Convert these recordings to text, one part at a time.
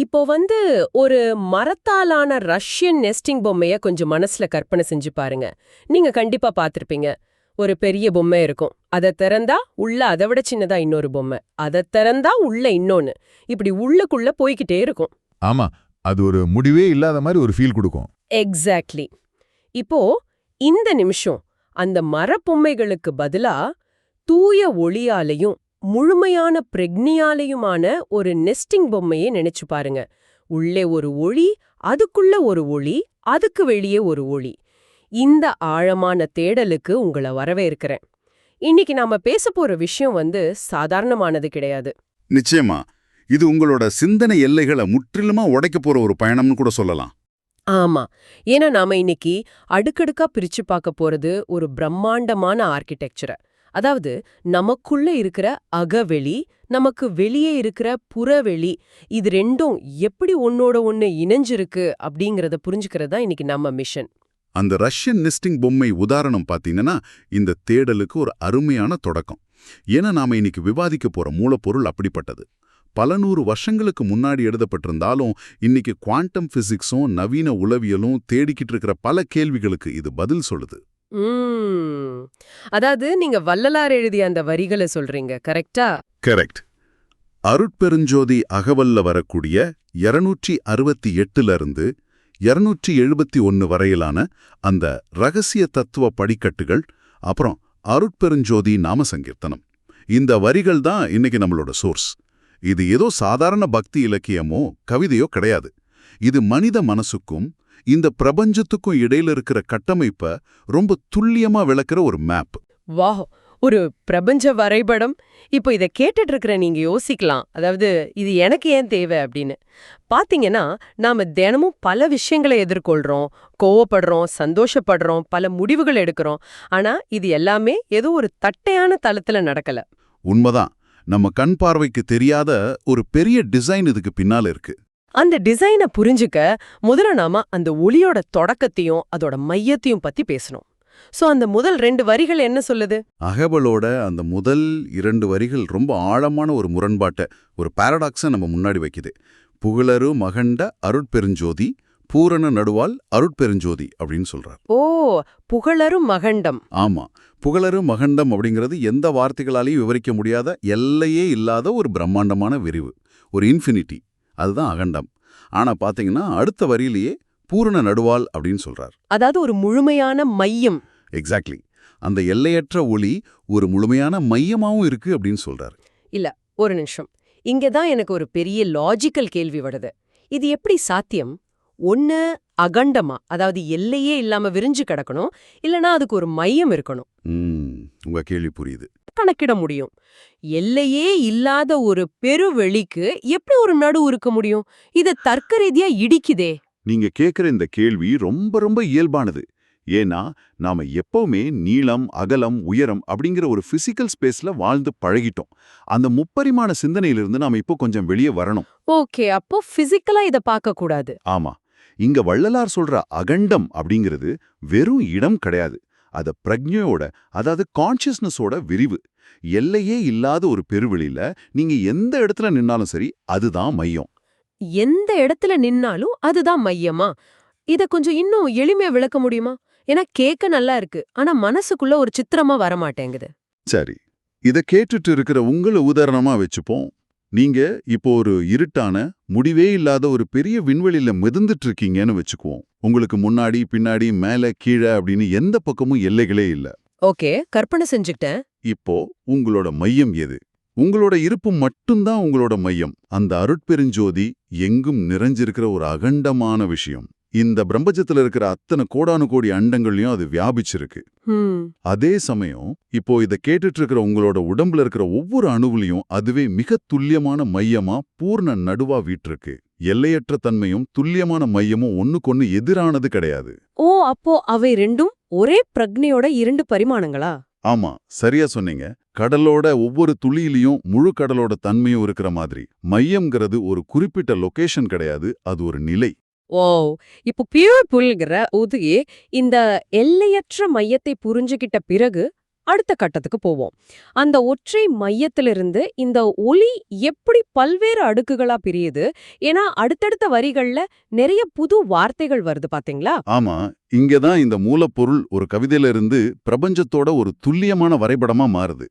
இப்போ ஒரு மரத்தாலான ரஷ்யன் நெஸ்டிங் பொம்மைய கொஞ்சம் மனசுல கற்பனை செஞ்சு பாருங்க. நீங்க கண்டிப்பா பார்த்திருப்பீங்க. ஒரு பெரிய பொம்மை இருக்கும். அத திறந்தா உள்ள அதை விட சின்னதா இன்னொரு பொம்மை. அத திறந்தா உள்ள இன்னொன்னு. இப்படி உள்ளுக்குள்ள போய்க்கிட்டே இருக்கும். ஆமா, அது ஒரு முடிவே இல்லாத மாதிரி ஒரு ஃபீல் கொடுக்கும். எக்ஸாக்ட்லி. இப்போ இந்த நிமிஷம் அந்த மரப்பொம்மைகளுக்கு பதிலா தூய ஒளியாலையும் முழுமையான பிரக்னியாலையுமான ஒரு நெஸ்டிங் பொம்மையை நினைச்சு பாருங்க. உள்ளே ஒரு ஒளி, அதுக்குள்ள ஒரு ஒளி, அதுக்கு வெளியே ஒரு ஒளி. இந்த ஆழமான தேடலுக்கு உங்களை வரவேற்கிறேன். இன்னைக்கு நாம பேச போற விஷயம் சாதாரணமானது கிடையாது. நிச்சயமா இது உங்களோட சிந்தனை எல்லைகளை முற்றிலுமா உடைக்க போற ஒரு பயணம்னு கூட சொல்லலாம். ஆமா, ஏன்னா நாம இன்னைக்கு அடுக்கடுக்கா பிரிச்சு பார்க்க போறது ஒரு பிரம்மாண்டமான ஆர்கிடெக்சரை. அதாவது நமக்குள்ள இருக்கிற அகவெளி, நமக்கு வெளியே இருக்கிற புறவெளி, இது ரெண்டும் எப்படி ஒன்னோட ஒன்னு இணைஞ்சிருக்கு அப்படிங்கறத புரிஞ்சுக்கிறது தான் இன்னைக்கு நம்ம மிஷன். அந்த ரஷ்யன் நெஸ்டிங் பொம்மை உதாரணம் பாத்தீங்கன்னா இந்த தேடலுக்கு ஒரு அருமையான தொடக்கம். ஏன்னா நாம இன்னைக்கு விவாதிக்க போற மூலப்பொருள் அப்படிப்பட்டது. பல நூறு வருஷங்களுக்கு முன்னாடி எழுதப்பட்டிருந்தாலும் இன்னைக்கு குவாண்டம் பிசிக்ஸும் நவீன உளவியலும் தேடிக்கிட்டு இருக்கிற பல கேள்விகளுக்கு இது பதில் சொல்லுது. அதாவது நீங்க வள்ளலார் எழுதிய அந்த வரிகளை சொல்றீங்க, கரெக்டா? கரெக்ட். அருட்பெருஞ்சோதி அகவல்ல வரக்கூடிய 268 இருந்து 271 வரையிலான அந்த ரகசிய தத்துவ படிக்கட்டுகள், அப்புறம் அருட்பெருஞ்சோதி நாம சங்கீர்த்தனம், இந்த வரிகள் தான் இன்னைக்கு நம்மளோட சோர்ஸ். இது ஏதோ சாதாரண பக்தி இலக்கியமோ கவிதையோ கிடையாது. இது மனித மனசுக்கும் இந்த பிரபஞ்சத்துக்கும் இடையில இருக்கிற கட்டமைப்ப ரொம்ப துல்லியமா விளக்குற ஒரு மேப். வாவ், ஒரு பிரபஞ்ச வரைபடம். இப்போ இதை கேட்டுட்டு இருக்கிற நீங்க யோசிக்கலாம், அதாவது இது எனக்கு ஏன் தேவை அப்படின்னு. பாத்தீங்கன்னா நாம தினமும் பல விஷயங்களை எதிர்கொள்றோம், கோவப்படுறோம், சந்தோஷப்படுறோம், பல முடிவுகள் எடுக்கிறோம். ஆனா இது எல்லாமே ஏதோ ஒரு தட்டையான தளத்துல நடக்கல. உண்மைதான். நம்ம கண் பார்வைக்கு தெரியாத ஒரு பெரிய டிசைன் இதுக்கு பின்னால இருக்கு. அந்த டிசைனை புரிஞ்சுக்க முதல்ல நாம அந்த ஒளியோட தொடக்கத்தையும் அதோட மையத்தையும் பத்தி பேசணும். சோ அந்த முதல் 2 வரிகள் என்ன சொல்லுது? அகவலோட அந்த முதல் 2 வரிகள் ரொம்ப ஆழமான ஒரு முரண்பாட்டை, ஒரு பாரடாக்ஸை நம்ம முன்னாடி வைக்குது. புகழரு மகண்ட அருட்பெருஞ்சோதி, பூரண நடுவால் அருட்பெருஞ்சோதி அப்படின்னு சொல்றார். ஓ, புகழரும் மகண்டம். ஆமா, புகழரு மகண்டம் அப்படிங்கிறது எந்த வார்த்தைகளாலையும் விவரிக்க முடியாத, எல்லையே இல்லாத ஒரு பிரம்மாண்டமான விரிவு, ஒரு இன்ஃபினிட்டி. அதுதான் அகண்டம். ஆனா பாத்தீங்கன்னா அடுத்த வரியிலேயே பூரண நடுவால் அப்படின்னு சொல்றார். அதாவது ஒரு முழுமையான மையம். எக்ஸாக்ட்லி. அந்த எல்லையற்ற ஒளி ஒரு முழுமையான மையமாவும் இருக்கு அப்படின்னு சொல்றாரு. இல்ல, ஒரு நிமிஷம். இங்கதான் எனக்கு ஒரு பெரிய லாஜிக்கல் கேள்வி வருது. இது எப்படி சாத்தியம்? ஒன்னு அகண்டமா, அதாவது எல்லையே இல்லாம விரிஞ்சு கிடக்கணும், இல்லனா அதுக்கு ஒரு மையம் இருக்கணும். உங்க கேள்வி புரியுது. கணக்கிட முடியும். எல்லையே இல்லாத ஒரு பெருவெளிக்கு எப்படி ஒரு நடு இருக்க முடியும்? இது தர்க்க ரீதியா இடிக்குதே. நீங்க கேக்குற இந்த கேள்வி ரொம்ப ரொம்ப இயல்பானது. ஏன்னா நாம எப்பவுமே நீளம், அகலம், உயரம் அப்படிங்கிற ஒரு பிசிக்கல் ஸ்பேஸ்ல வாழ்ந்து பழகிட்டோம். அந்த முப்பரிமாண சிந்தனையிலிருந்து நாம இப்போ கொஞ்சம் வெளியே வரணும். ஓகே, அப்போ பிசிக்கலா இத பார்க்க கூடாது. ஆமா, இங்க வள்ளலார் சொல்ற அகண்டம் அப்படிங்கிறது வெறும் இடம் கிடையாது. அத பிரக்ஞையோட, அதாவது கான்சியஸ்னஸோட விரிவு. எல்லையே இல்லாத ஒரு பெருவெளியில நீங்க எந்த இடத்துல நின்னாலும் சரி, அதுதான் மையம். எந்த இடத்துல நின்னாலும் அதுதான் மையமா? இத கொஞ்சம் இன்னும் எளிமையா விளக்க முடியுமா? ஏன்னா கேட்க நல்லா இருக்கு, ஆனா மனசுக்குள்ள ஒரு சித்திரமா வரமாட்டேங்குது. சரி, இத கேட்டுட்டு இருக்கிற உங்களை உதாரணமா வச்சுப்போம். நீங்க இப்போ ஒரு இருட்டான, முடிவே இல்லாத ஒரு பெரிய விண்வெளியில மிதந்துட்டு இருக்கீங்கன்னு வச்சுக்குவோம். உங்களுக்கு முன்னாடி, பின்னாடி, மேல, கீழே அப்படின்னு எந்த பக்கமும் எல்லைகளே இல்ல. ஓகே, கற்பனை செஞ்சுக்கிட்டேன். இப்போ உங்களோட மையம் எது? உங்களோட இருப்பு மட்டும்தான் உங்களோட மையம். அந்த அருட்பெருஞ்சோதி எங்கும் நிறைஞ்சிருக்கிற ஒரு அகண்டமான விஷயம். இந்த பிரபஞ்சத்துல இருக்கிற அத்தனை கோடானு கோடி அண்டங்கள்லயும் அது வியாபிச்சிருக்கு. அதே சமயம் இப்போ இத கேட்டுட்டு இருக்கிற உங்களோட உடம்புல இருக்கிற ஒவ்வொரு அணுவுலையும் அதுவே மிக துல்லியமான மையமா, பூர்ண நடுவா வீற்றிருக்கு. எல்லையற்ற தன்மையும் துல்லியமான மையமும் ஒண்ணுக்கொன்னு எதிரானது கிடையாது. ஓ, அப்போ அவை ரெண்டும் ஒரே பிரக்ஞையோட 2 பரிமாணங்களா? ஆமா, சரியா சொன்னீங்க. கடலோட ஒவ்வொரு துளியிலையும் முழு கடலோட தன்மையும் இருக்கிற மாதிரி மையம்ங்கிறது ஒரு குறிப்பிட்ட லொகேஷன் கிடையாது, அது ஒரு நிலை. ஓ, இப்போ பியூர் புல்கிற உதவி இந்த எல்லையற்ற மையத்தை புரிஞ்சுகிட்ட பிறகு அடுத்த கட்டத்துக்கு போவோம். அந்த ஒற்றை மையத்திலிருந்து இந்த ஒளி எப்படி பல்வேறு அடுக்குகளா பிரியுது? ஏன்னா அடுத்தடுத்த வரிகள்ல நிறைய புது வார்த்தைகள் வருது பாத்தீங்களா? ஆமா, இங்கதான் இந்த மூலப்பொருள் ஒரு கவிதையில இருந்து பிரபஞ்சத்தோட ஒரு துல்லியமான வரைபடமா மாறுது.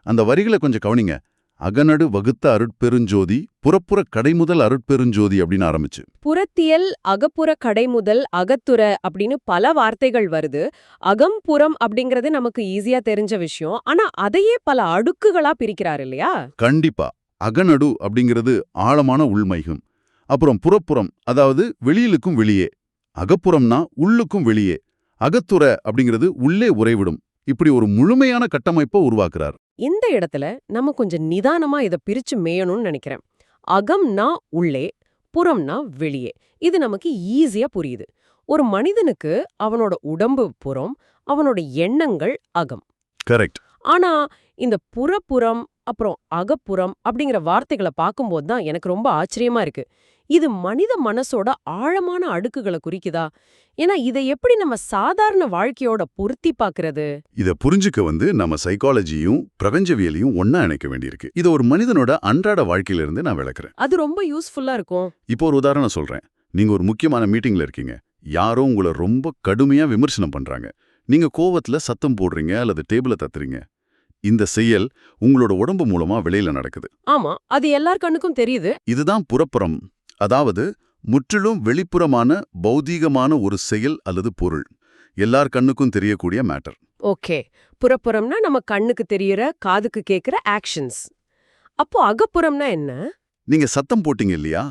அந்த வரிகளை கொஞ்சம் கவனிங்க. அகநடு வகுத்த அருட்பெருஞ்சோதி, புறப்புற கடைமுதல் அருட்பெருஞ்சோதி அப்படின்னு ஆரம்பிச்சு. புறத்தியல், அகப்புற கடைமுதல், அகத்துற அப்படின்னு பல வார்த்தைகள் வருது. அகம் புறம் அப்படிங்கறது நமக்கு ஈஸியா தெரிஞ்ச விஷயம். ஆனா அதையே பல அடுக்குகளா பிரிக்கிறார் இல்லையா? கண்டிப்பா. அகநடு அப்படிங்கிறது ஆழமான உள்மைகும். அப்புறம் புறப்புறம், அதாவது வெளியிலுக்கும் வெளியே. அகப்புறம்னா உள்ளுக்கும் வெளியே. அகத்துற அப்படிங்கிறது உள்ளே உறைவிடும். இப்படி ஒரு முழுமையான கட்டமைப்பை உருவாக்குறார். இந்த இடத்துல நம்ம கொஞ்சம் நிதானமா இத பிரிச்சு மேயணும்னு நினைக்கிறேன். அகம்னா உள்ளே, புறம்னா வெளியே. இது நமக்கு ஈஸியா புரியுது. ஒரு மனிதனுக்கு அவனோட உடம்பு புறம், அவனோட எண்ணங்கள் அகம். கரெக்ட். ஆனா இந்த புறப்புறம் அப்புறம் அகப்புறம் அப்படிங்கிற வார்த்தைகளை பார்க்கும்போது தான் எனக்கு ரொம்ப ஆச்சரியமா இருக்கு. இது மனித மனசோட ஆழமான அடுக்குகளை குறிக்குதா? ஏன்னா இதை எப்படி நம்ம சாதாரண வாழ்க்கையோட பொருத்தி பார்க்கறது? இத புரிஞ்சுக்க நம்ம சைக்காலஜியும் பிரபஞ்சவியலையும் ஒண்ணா இணைக்க வேண்டியிருக்கு. இத ஒரு மனிதனோட அன்றாட வாழ்க்கையில இருந்து நான் விளக்குறேன். அது ரொம்ப யூஸ்ஃபுல்லா இருக்கும். இப்போ ஒரு உதாரணம் சொல்றேன். நீங்க ஒரு முக்கியமான மீட்டிங்ல இருக்கீங்க. யாரோ உங்களை ரொம்ப கடுமையா விமர்சனம் பண்றாங்க. நீங்க கோவத்துல சத்தம் போடுறீங்க அல்லது டேபிள தட்டுறீங்க. இந்த செயல் உங்களோட உடம்பு மூலமா வெளியில நடக்குது. ஆமா, அது எல்லார் கண்ணுக்கும் தெரியுது. இதுதான் புறப்புறம். அதாவது முற்றிலும் வெளிப்புறமான பௌதீகமான ஒரு செயல் அல்லது பொருள். எல்லார் கண்ணுக்கும் தெரியக்கூடிய மேட்டர். ஓகே, புறப்புறம்னா நம்ம கண்ணுக்கு தெரியற, காதுக்கு கேக்குற ஆக்ஷன்ஸ். அப்போ அகப்புறம்னா என்ன? நீங்க சத்தம் போட்டீங்க இல்லையா?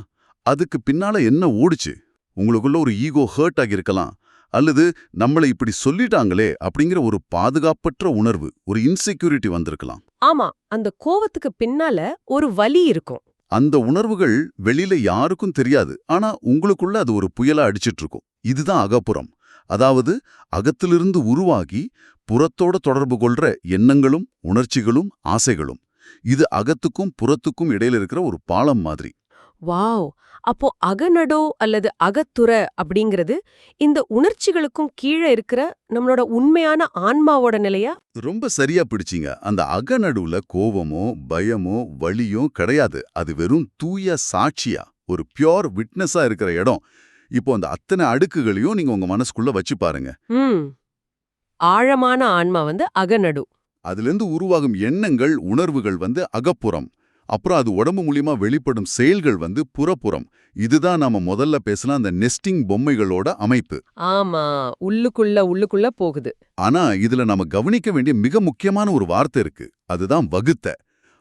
அதுக்கு பின்னால என்ன ஓடுச்சு? உங்களுக்குள்ள ஒரு ஈகோ ஹர்ட் ஆகியிருக்கலாம். அல்லது நம்மளை இப்படி சொல்லிட்டாங்களே அப்படிங்கிற ஒரு பாதுகாப்பற்ற உணர்வு, ஒரு இன்செக்யூரிட்டி வந்திருக்கலாம். ஆமா, அந்த கோவத்துக்கு பின்னால ஒரு வலி இருக்கும். அந்த உணர்வுகள் வெளியில யாருக்கும் தெரியாது. ஆனா உங்களுக்குள்ள அது ஒரு புயலா அடிச்சிட்டு இருக்கும். இதுதான் அகப்புறம். அதாவது அகத்திலிருந்து உருவாகி புறத்தோட தொடர்பு கொள்ற எண்ணங்களும் உணர்ச்சிகளும் ஆசைகளும். இது அகத்துக்கும் புறத்துக்கும் இடையில இருக்கிற ஒரு பாலம் மாதிரி. வாவ்! அப்போ அகநடோ அல்லது அகத்துற அப்படிங்கிறது இந்த உணர்ச்சிகளுக்கும் கீழே இருக்கிற நம்மளோட உண்மையான ஆன்மாவோட நிலையா? ரொம்ப சரியா பிடிச்சீங்க. அந்த அகநடுவுல கோவமோ பயமோ வலியோ கிடையாது. அது வெறும் தூய சாட்சியா, ஒரு பியோர் விட்னஸா இருக்கிற இடம். இப்போ அந்த அத்தனை அடுக்குகளையும் நீங்க உங்க மனசுக்குள்ள வச்சு பாருங்க. ஆழமான ஆன்மா அகநடு. அதிலிருந்து உருவாகும் எண்ணங்கள் உணர்வுகள் அகப்புறம். அப்புறம் அது உடம்பு மூலியமா வெளிப்படும் செயல்கள் புறப்புறம். இதுதான் நாம முதல்ல பேசின அந்த நெஸ்டிங் பொம்மைகளோட அமைப்பு. ஆமா, உள்ளுக்குள்ள போகுது. ஆனா இதுல நாம கவனிக்க வேண்டிய மிக முக்கியமான ஒரு வார்த்தை இருக்கு. அதுதான் வகுத்த.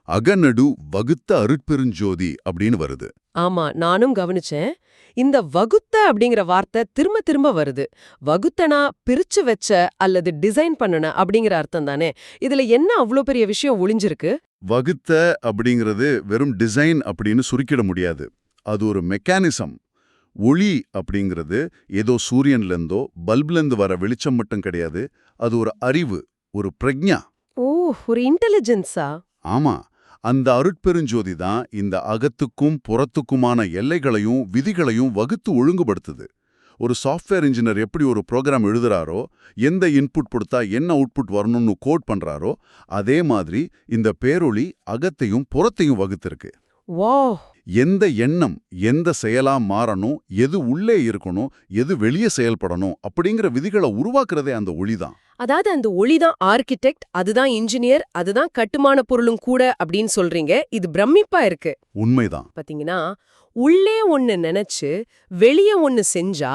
அகநடு வகுத்த அருட்பெருஞ்சோதி அப்படின்னு வருது. ஆமா, நானும் கவனிச்சேன். இந்த வகுத்த அப்படிங்கிற வார்த்தை திரும்ப திரும்ப வருது. வகுத்தனா பிரிச்சு வச்ச அல்லது டிசைன் பண்ணன அப்படிங்கிற அர்த்தம் தானே. இதுல என்ன அவ்ளோ பெரிய விஷயம் ஒளிஞ்சிருக்கு? வகுத்த அப்படிங்கிறது வெறும் டிசைன் அப்படின்னு சுருக்கிட முடியாது. அது ஒரு மெக்கானிசம். ஒளி அப்படிங்கிறது ஏதோ சூரியன்லேருந்தோ பல்ப்லேருந்து வர வெளிச்சம் மட்டும் கிடையாது. அது ஒரு அறிவு, ஒரு பிரக்ஞா. ஓ, ஒரு இன்டெலிஜென்ஸா? ஆமா, அந்த அருட்பெருஞ்சோதி தான் இந்த அகத்துக்கும் புறத்துக்குமான எல்லைகளையும் விதிகளையும் வகுத்து ஒழுங்குபடுத்துது. ஒரு சாஃப்ட்வேர் இன்ஜினியர் எப்படி ஒரு ப்ரோக்ராம் எழுதுறாரோ, எந்த இன்புட் கொடுத்தா என்ன அவுட்புட் வரணும்னு கோட் பண்றாரோ, அதே மாதிரி இந்த பேரொளி அகத்தையும் புறத்தையும் வகுத்திருக்கு. வாவ்! எந்த எண்ணம் எந்த செயலா மாறணும், எது உள்ளே இருக்கணும், எது வெளியே செயல்படணும் அப்படிங்கிற விதிகளை உருவாக்குறதே அந்த ஒளிதான். அதாவது அந்த ஒளிதான் ஆர்கிடெக்ட், அதுதான் இன்ஜினியர், அதுதான் கட்டுமான பொருளும் கூட அப்படின்னு சொல்றீங்க. இது பிரமிப்பா இருக்கு. உண்மைதான். பாத்தீங்கன்னா, உள்ளே ஒன்னு நினைச்சு வெளியே ஒன்னு செஞ்சா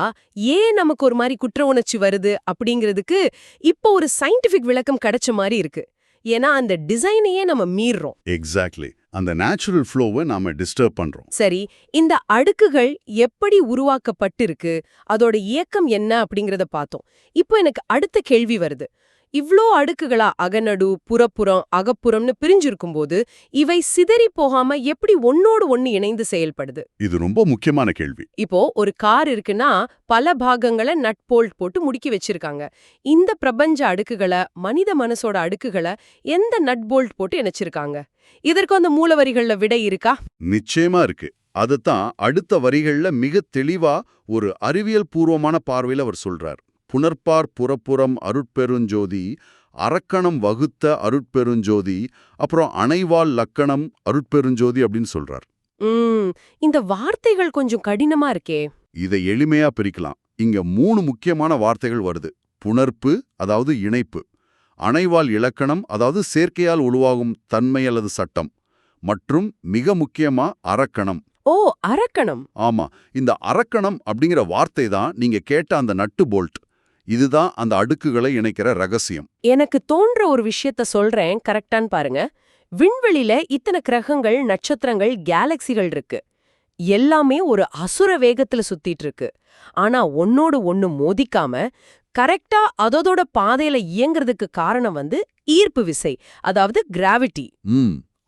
ஏன் நமக்கு ஒரு மாதிரி குற்ற உணர்ச்சி வருது அப்படிங்கிறதுக்கு இப்போ ஒரு சயின்டிபிக் விளக்கம் கிடைச்ச மாதிரி இருக்கு. ஏன்னா அந்த டிசைனையே நம்ம மீறோம். எக்ஸாக்ட்லி. அந்த நேச்சுரல் ஃப்ளோவை நாம டிஸ்டர்ப் பண்றோம். சரி, இந்த அடுக்குகள் எப்படி உருவாக்கப்பட்டிருக்கு, அதோட இயக்கம் என்ன அப்படிங்கறத பார்த்தோம். இப்போ எனக்கு அடுத்த கேள்வி வருது. இவ்ளோ அடுக்குகளா அகநடு, புறப்புறம், அகப்புறம்னு பிரிஞ்சிருக்கும் போது இவை சிதறி போகாம எப்படி ஒன்னோடு ஒன்னு இணைந்து செயல்படுது? இது ரொம்ப முக்கியமான கேள்வி. இப்போ ஒரு கார் இருக்குன்னா பல பாகங்களை நட் போல்ட் போட்டு முடுக்கி வச்சிருக்காங்க. இந்த பிரபஞ்ச அடுக்குகளை, மனித மனசோட அடுக்குகளை எந்த நட் போல்ட் போட்டு இணைச்சிருக்காங்க? இதற்கு அந்த மூல வரிகள்ல விடை இருக்கா? நிச்சயமா இருக்கு. அதுதான் அடுத்த வரிகள்ல மிக தெளிவா ஒரு அறிவியல் பூர்வமான பார்வையில அவர் சொல்றார். புனர்ப்பார் புறப்புறம் அருட்பெருஞ்சோதி அரக்கணம் வகுத்த அருட்பெருஞ்சோதி, அப்புறம் அணைவாள் லக்கணம் அருட்பெருஞ்சோதி அப்படின்னு சொல்றார். இந்த வார்த்தைகள் கொஞ்சம் கடினமா இருக்கே. இதை எளிமையா பிரிக்கலாம். இங்க 3 முக்கியமான வார்த்தைகள் வருது. புணர்ப்பு, அதாவது இணைப்பு. அணைவாள் இலக்கணம், அதாவது சேர்க்கையால் உருவாகும் தன்மை அல்லது சட்டம். மற்றும் மிக முக்கியமா அரக்கணம். ஓ, அரக்கணம். ஆமா, இந்த அரக்கணம் அப்படிங்கிற வார்த்தை தான் நீங்க கேட்ட அந்த நட்டு போல்ட். இதுதான் அந்த அடுக்குகளை இணைக்கிற ரகசியம். எனக்கு தோன்ற ஒரு விஷயத்த சொல்றேன், கரெக்டான்னு பாருங்க. விண்வெளியில இத்தனை கிரகங்கள், நட்சத்திரங்கள், கேலக்சிகள் இருக்கு. எல்லாமே ஒரு அசுர வேகத்துல சுத்திட்டு இருக்கு. ஆனா ஒன்னோடு ஒண்ணு மோதிக்காம கரெக்டா அதோட பாதையில இயங்குறதுக்கு காரணம் ஈர்ப்பு விசை, அதாவது கிராவிட்டி.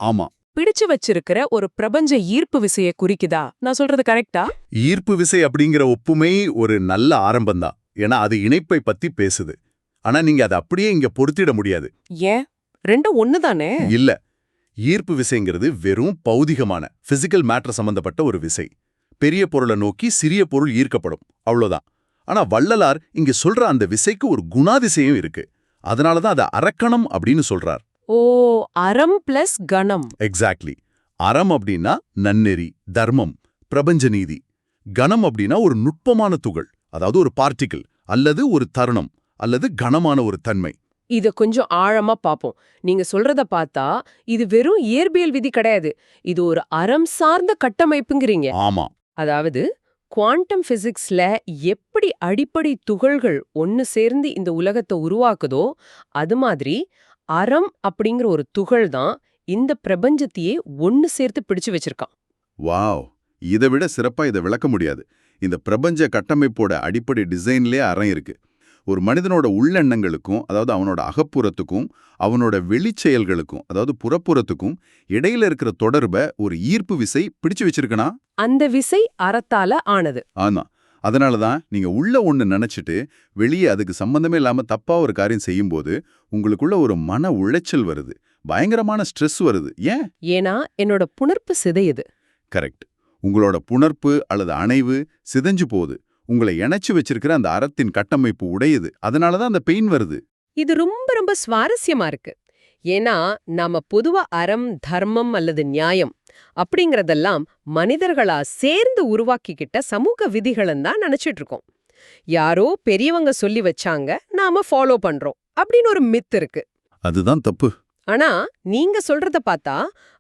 ஆமா. பிடிச்சு வச்சிருக்கிற ஒரு பிரபஞ்ச ஈர்ப்பு விசையை குறிக்குதா? நான் சொல்றது கரெக்டா? ஈர்ப்பு விசை அப்படிங்கிற ஒப்புமை ஒரு நல்ல ஆரம்பம்தான். ஏன்னா அது இணைப்பை பத்தி பேசுது. ஆனா நீங்க அதை அப்படியே இங்க பொருத்திட முடியாது. ஏன்? ரெண்டும் ஒண்ணுதானே? இல்ல. ஈர்ப்பு விசைங்கிறது வெறும் பௌதிகமான பிசிக்கல் மேட்டர் சம்பந்தப்பட்ட ஒரு விசை. பெரிய பொருளை நோக்கி சிறிய பொருள் ஈர்க்கப்படும், அவ்வளவுதான். ஆனா வள்ளலார் இங்க சொல்ற அந்த விசைக்கு ஒரு குணாதிசயம் இருக்கு. அதனாலதான் அதை அரக்கணம் அப்படின்னு சொல்றார். ஓ, அறம் பிளஸ் கணம். எக்ஸாக்ட்லி. அறம் அப்படின்னா நன்னெறி, தர்மம், பிரபஞ்ச நீதி. கணம் அப்படின்னா ஒரு நுட்பமான துகள், அதாவது ஒரு பார்ட்டிகிள் அல்லது ஒரு தருணம் அல்லது கனமான ஒரு தன்மை. இத கொஞ்சம் ஆழமா பாப்போம். நீங்க சொல்றத பார்த்தா இது வெறும் இயற்பியல் விதி கிடையாது. இது ஒரு அறம் சார்ந்த கட்டமைப்புங்கிறீங்க. ஆமா. அதாவது குவாண்டம் பிசிக்ஸ்ல எப்படி அடிப்படை துகள்கள் ஒன்னு சேர்ந்து இந்த உலகத்தை உருவாக்குதோ அது மாதிரி அறம் அப்படிங்கிற ஒரு துகள் தான் இந்த பிரபஞ்சத்தையே ஒன்னு சேர்த்து பிடிச்சு வச்சிருக்கான். வாவ், இதை விட சிறப்பா இதை விளக்க முடியாது. இந்த பிரபஞ்ச கட்டமைப்போட அடிப்படை டிசைன்லயே அறம் இருக்கு. ஒரு மனிதனோட உள்ளெண்ணங்களுக்கும், அதாவது அவனோட அகப்புறத்துக்கும், அவனோட வெளிச்செயல்களுக்கும், அதாவது புறப்புறத்துக்கும் இடையில இருக்கிற தொடர்பை ஒரு ஈர்ப்பு விசை பிடிச்சு வச்சிருக்கனா? அந்த விசை அறத்தால ஆனது. ஆனா அதனாலதான் நீங்க உள்ள ஒண்ணு நினைச்சிட்டு வெளியே அதுக்கு சம்பந்தமே இல்லாம தப்பா ஒரு காரியம் செய்யும்போது உங்களுக்குள்ள ஒரு மன உளைச்சல் வருது, பயங்கரமான ஸ்ட்ரெஸ் வருது. ஏன்? ஏன்னா என்னோட புணர்ப்பு சிதையுது. கரெக்ட். உங்களோட புணர்ப்பு அல்லது அணைவு சிதைஞ்சு போகுது. உங்களை இணைச்சு வச்சிருக்கிற அந்த அறத்தின் கட்டமைப்பு உடையுது. அதனாலதான் அந்த பெயின் வருது. இது ரொம்ப ரொம்ப சுவாரஸ்யமா இருக்கு. ஏன்னா நாம பொதுவா அறம், தர்மம் அல்லது நியாயம் அப்படிங்கறதெல்லாம் மனிதர்களா சேர்ந்து உருவாக்கிக்கிட்ட சமூக விதிகள்னு தான் நினைச்சிட்டு இருக்கோம். யாரோ பெரியவங்க சொல்லி வச்சாங்க, நாம ஃபாலோ பண்றோம் அப்படின்னு ஒரு மித் இருக்கு. அதுதான் தப்பு. ஆனா நீங்க சொல்றத பார்த்தா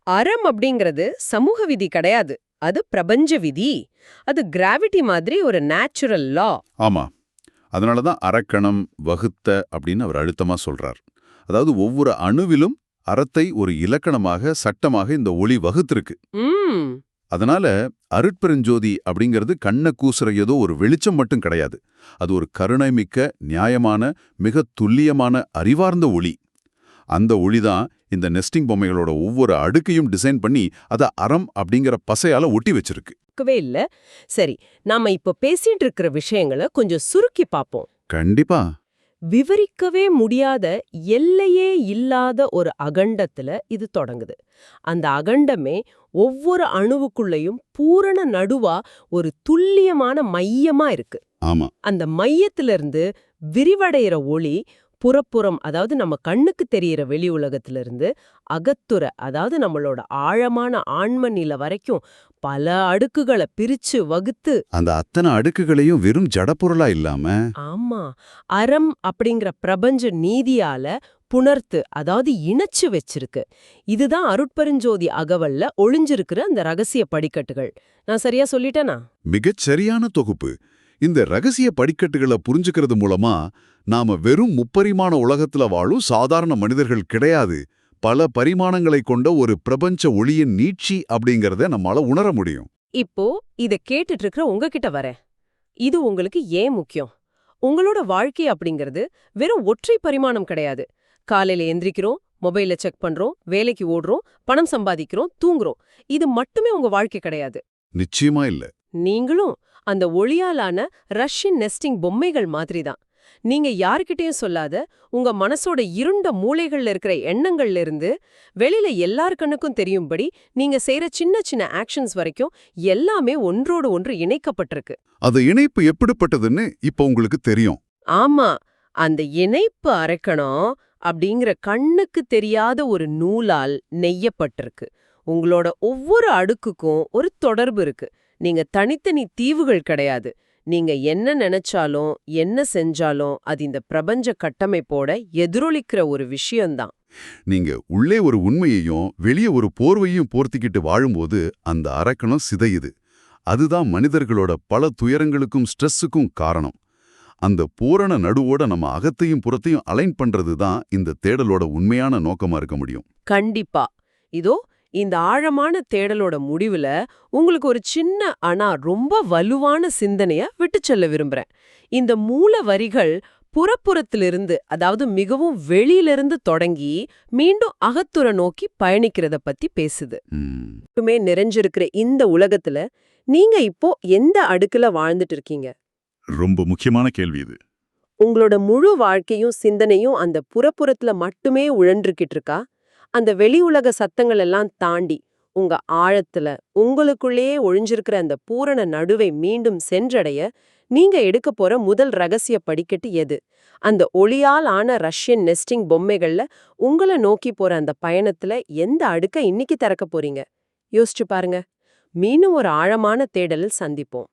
அறம் அப்படிங்கிறது சமூக விதி கிடையாது, அது பிரபஞ்ச விதி. அது கிராவிட்டி மாதிரி ஒரு நேச்சுரல் லா. ஆமா. அதனாலதான் அரக்கணம் வகுத்த அப்படின்னு அவர் அழுத்தமா சொல்றார். அதாவது ஒவ்வொரு அணுவிலும் அறத்தை ஒரு இலக்கணமாக, சட்டமாக இந்த ஒளி வகுத்திருக்கு. அதனால அருட்பெருஞ்சோதி அப்படிங்கிறது கண்ண கூசுற ஏதோ ஒரு வெளிச்சம் மட்டும் கிடையாது. அது ஒரு கருணைமிக்க, நியாயமான, மிக துல்லியமான, அறிவார்ந்த ஒளி. அந்த ஒளிதான் இந்த நெஸ்டிங் பொம்மைகளோட ஒவ்வொரு அடுக்கையும் டிசைன் பண்ணி அதை அறம் அப்படிங்கிற பசையால ஒட்டி வச்சிருக்கு. இல்ல. சரி, நாம இப்ப பேசிட்டு இருக்கிற விஷயங்களை கொஞ்சம் சுருக்கி பாப்போம். கண்டிப்பா. விவரிக்கவே முடியாத, எல்லையே இல்லாத ஒரு அகண்டத்துல இது தொடங்குது. அந்த அகண்டமே ஒவ்வொரு அணுவுக்குள்ளேயும் பூரண நடுவா ஒரு துல்லியமான மையமா இருக்கு. ஆமா. அந்த மையத்திலிருந்து விரிவடைகிற ஒளி புறப்புறம், அதாவது நம்ம கண்ணுக்கு தெரியற வெளி உலகத்திலிருந்து அகத்துற, அதாவது நம்மளோட ஆழமான ஆன்ம நிலை வரைக்கும் பல அடுக்குகளை பிரிச்சு வகுத்து, அந்த அத்தனை அடுக்குகளையும் வெறும் ஜடப்பொருளா இல்லாம, ஆமா, அறம் அப்படிங்கிற பிரபஞ்ச நீதியால புணர்த்து, அதாவது இணைச்சு வச்சிருக்கு. இதுதான் அருட்பெருஞ்சோதி அகவல்ல ஒளிஞ்சிருக்கிற அந்த ரகசிய படிக்கட்டுகள். நான் சரியா சொல்லிட்டேனா? மிகச் சரியான தொகுப்பு. இந்த ரகசிய படிக்கட்டுகளை புரிஞ்சுக்கிறது மூலமா நாம வெறும் முப்பரிமாண உலகத்துல வாழும் சாதாரண மனிதர்கள் கிடையாது, பல பரிமாணங்களை கொண்ட ஒரு பிரபஞ்ச ஒளியின் நீட்சி அப்படிங்கறத நம்மால உணர முடியும். இப்போ இத கேட்டுட்டு இருக்கிற உங்ககிட்ட வரேன். இது உங்களுக்கு ஏன் முக்கியம்? உங்களோட வாழ்க்கை அப்படிங்கிறது வெறும் ஒற்றை பரிமாணம் கிடையாது. காலையில எந்திரிக்கிறோம், மொபைல செக் பண்றோம், வேலைக்கு ஓடுறோம், பணம் சம்பாதிக்கிறோம், தூங்குறோம். இது மட்டுமே உங்க வாழ்க்கை கிடையாது. நிச்சயமா இல்ல. நீங்களும் அந்த ஒளியாலான ரஷ்யன் நெஸ்டிங் பொம்மைகள் மாதிரிதான். நீங்க யாருக்கிட்டையும் சொல்லாத உங்க மனசோட இருண்ட மூளைகள்ல இருக்கிற எண்ணங்கள்ல இருந்து வெளியில எல்லார் கண்ணுக்கும் தெரியும்படி நீங்க செய்யற சின்ன சின்ன ஆக்ஷன்ஸ் வரைக்கும் எல்லாமே ஒன்றோடு ஒன்று இணைக்கப்பட்டிருக்கு. அது இணைப்பு எப்படிப்பட்டதுன்னு இப்ப உங்களுக்கு தெரியும். ஆமா, அந்த இணைப்பு அரைக்கணும் அப்படிங்கிற கண்ணுக்கு தெரியாத ஒரு நூலால் நெய்யப்பட்டிருக்கு. உங்களோட ஒவ்வொரு அடுக்குக்கும் ஒரு தொடர்பு இருக்கு. நீங்க தனித்தனி தீவுகள் கிடையாது. நீங்க என்ன நினைச்சாலும் என்ன செஞ்சாலும் அது இந்த பிரபஞ்ச கட்டமைப்போட எதிரொலிக்கிற ஒரு விஷயம்தான். நீங்க உள்ளே ஒரு உண்மையையும் வெளியே ஒரு போர்வையும் போர்த்திக்கிட்டு வாழும்போது அந்த அரக்கணம் சிதையுது. அதுதான் மனிதர்களோட பல துயரங்களுக்கும் ஸ்ட்ரெஸ்ஸுக்கும் காரணம். அந்த பூரண நடுவோட நம்ம அகத்தையும் புறத்தையும் அலைன் பண்றது தான் இந்த தேடலோட உண்மையான நோக்கமா இருக்க முடியும். கண்டிப்பா. இதோ இந்த ஆழமான தேடலோட முடிவுல உங்களுக்கு ஒரு சின்ன ஆனா ரொம்ப வலுவான சிந்தனைய விட்டுச் செல்ல விரும்புறேன். இந்த மூல வரிகள் புறப்புறத்திலிருந்து, அதாவது மிகவும் வெளியிலிருந்து தொடங்கி மீண்டும் அகத்துற நோக்கி பயணிக்கிறத பத்தி பேசுது. மட்டுமே நிறைஞ்சிருக்கிற இந்த உலகத்துல நீங்க இப்போ எந்த அடுக்குல வாழ்ந்துட்டு இருக்கீங்க? ரொம்ப முக்கியமான கேள்வி இது. உங்களோட முழு வாழ்க்கையும் சிந்தனையும் அந்த புறப்புறத்துல மட்டுமே உழன்றுகிட்டு இருக்கா? அந்த வெளி உலக சத்தங்கள் எல்லாம் தாண்டி உங்க ஆழத்துல உங்களுக்குள்ளேயே ஒழிஞ்சிருக்கிற அந்த பூரண நடுவை மீண்டும் சென்றடைய நீங்க எடுக்க போற முதல் ரகசிய படிக்கட்டு எது? அந்த ஒளியால் ஆன ரஷ்யன் நெஸ்டிங் பொம்மைகள்ல உங்கள நோக்கி போற அந்த பயணத்துல எந்த அடுக்க இன்னைக்கு திறக்க போறீங்க? யோசிச்சு பாருங்க. மீண்டும் ஒரு ஆழமான தேடலில் சந்திப்போம்.